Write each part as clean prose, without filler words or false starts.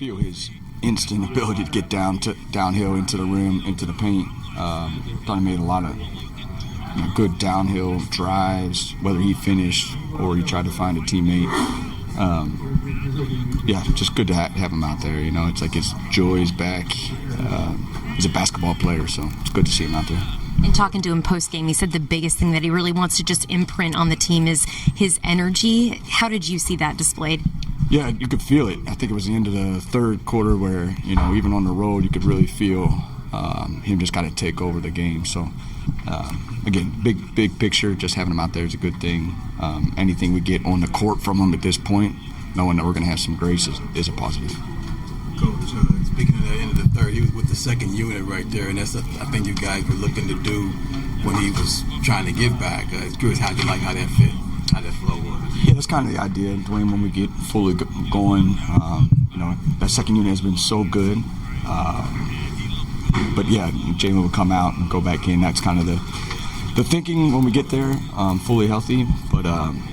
feel his instant ability to get downhill into the rim, into the paint. Thought he made a lot of good downhill drives, whether he finished or he tried to find a teammate. Just good to have him out there. It's like his joy is back. He's a basketball player, so it's good to see him out there. In talking to him post-game, he said the biggest thing that he really wants to just imprint on the team is his energy. How did you see that displayed? Yeah, you could feel it. I think it was the end of the third quarter where, even on the road, you could really feel him just kind of take over the game. So, again, big picture, just having him out there is a good thing. Anything we get on the court from him at this point, knowing that we're going to have some grace is a positive. Coach, speaking of the end of the third, he was with the second unit right there, and that's I think you guys were looking to do when he was trying to give back. It's curious how you like how that fit, how that flow was. Yeah, that's kind of the idea, Dwayne, when we get fully going. That second unit has been so good. But yeah, Jalen will come out and go back in. That's kind of the thinking when we get there, fully healthy. But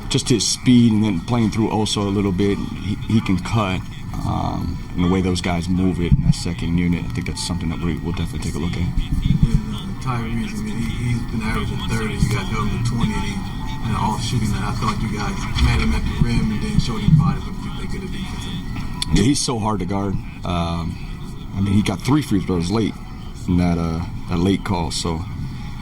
just his speed and then playing through also a little bit, he can cut. And the way those guys move it in that second unit, I think that's something that we'll definitely take a look at. Tyrese, he's been averaging 30. You guys held him to 20, and all shooting that. I thought you guys met him at the rim and then showed him body. What do you think of the defense? Yeah, he's so hard to guard. He got 3 free throws late in that late call, so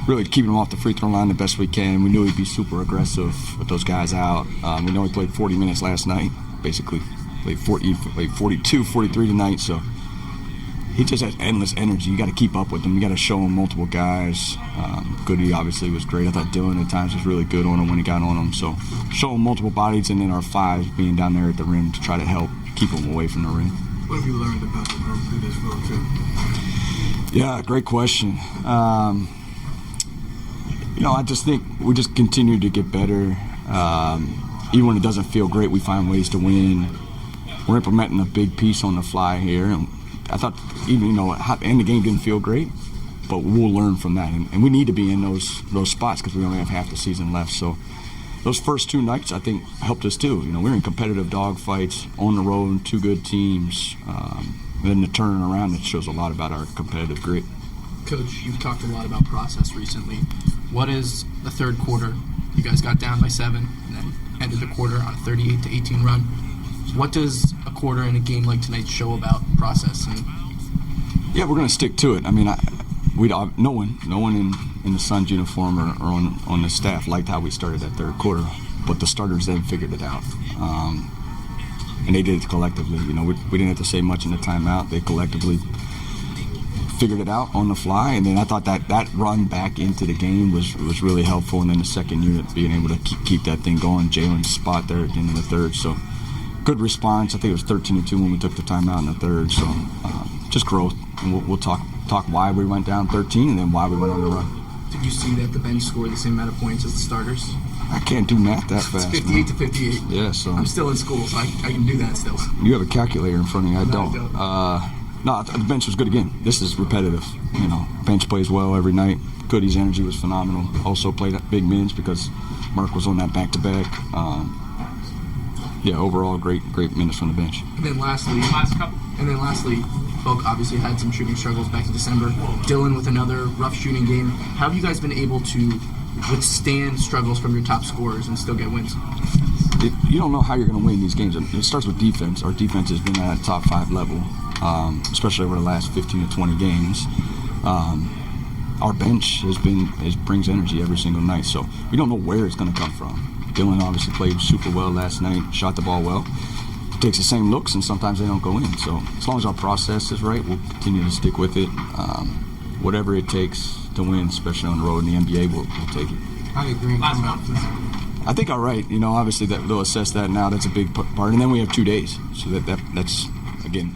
really keeping him off the free throw line the best we can. We knew he'd be super aggressive with those guys out. We know he played 40 minutes last night, basically. Played 42, 43 tonight, so he just has endless energy. You got to keep up with him. You got to show him multiple guys. Goody obviously was great. I thought Dylan at times was really good on him when he got on him. So show him multiple bodies, and then our 5s being down there at the rim to try to help keep him away from the rim. What have you learned about the group through this road trip? Yeah, great question. I just think we just continue to get better. Even when it doesn't feel great, we find ways to win. We're implementing a big piece on the fly here. And I thought even, at the end of the game didn't feel great, but we'll learn from that. And we need to be in those spots because we only have half the season left. So those first 2 nights, I think, helped us too. We're in competitive dogfights on the road, 2 good teams. And then the turning around, it shows a lot about our competitive grit. Coach, you've talked a lot about process recently. What is the third quarter? You guys got down by 7 and then ended the quarter on a 38-18 run. What does a quarter in a game like tonight show about process? Yeah, we're going to stick to it. No one in the Suns uniform or on the staff liked how we started that third quarter, but the starters then figured it out. And they did it collectively. We didn't have to say much in the timeout. They collectively figured it out on the fly, and then I thought that run back into the game was really helpful, and then the second unit being able to keep that thing going. Jalen's spot there at the end of the third, so good response. I think it was 13-2 when we took the timeout in the third, so just growth, and we'll talk why we went down 13 and then why we went on the run. Did you see that the bench scored the same amount of points as the starters? I can't do math that fast. 58-58. Yeah, so I'm still in school, so I can do that still. You have a calculator in front of you. I don't. No, the bench was good again. This is repetitive. Bench plays well every night. Goody's energy was phenomenal. Also played at big minutes because Mark was on that back-to-back. Overall great minutes from the bench. And then lastly, Book obviously had some shooting struggles back in December. Dylan with another rough shooting game. How have you guys been able to withstand struggles from your top scorers and still get wins? You don't know how you're going to win these games. It starts with defense. Our defense has been at a top 5 level, especially over the last 15 to 20 games. Our bench brings energy every single night, so we don't know where it's going to come from. Dylan obviously played super well last night, shot the ball well. Takes the same looks, and sometimes they don't go in. So as long as our process is right, we'll continue to stick with it. Whatever it takes to win, especially on the road in the NBA, we'll take it. How did Green come out? I think all right. Obviously that they'll assess that now. That's a big part. And then we have 2 days, so that's again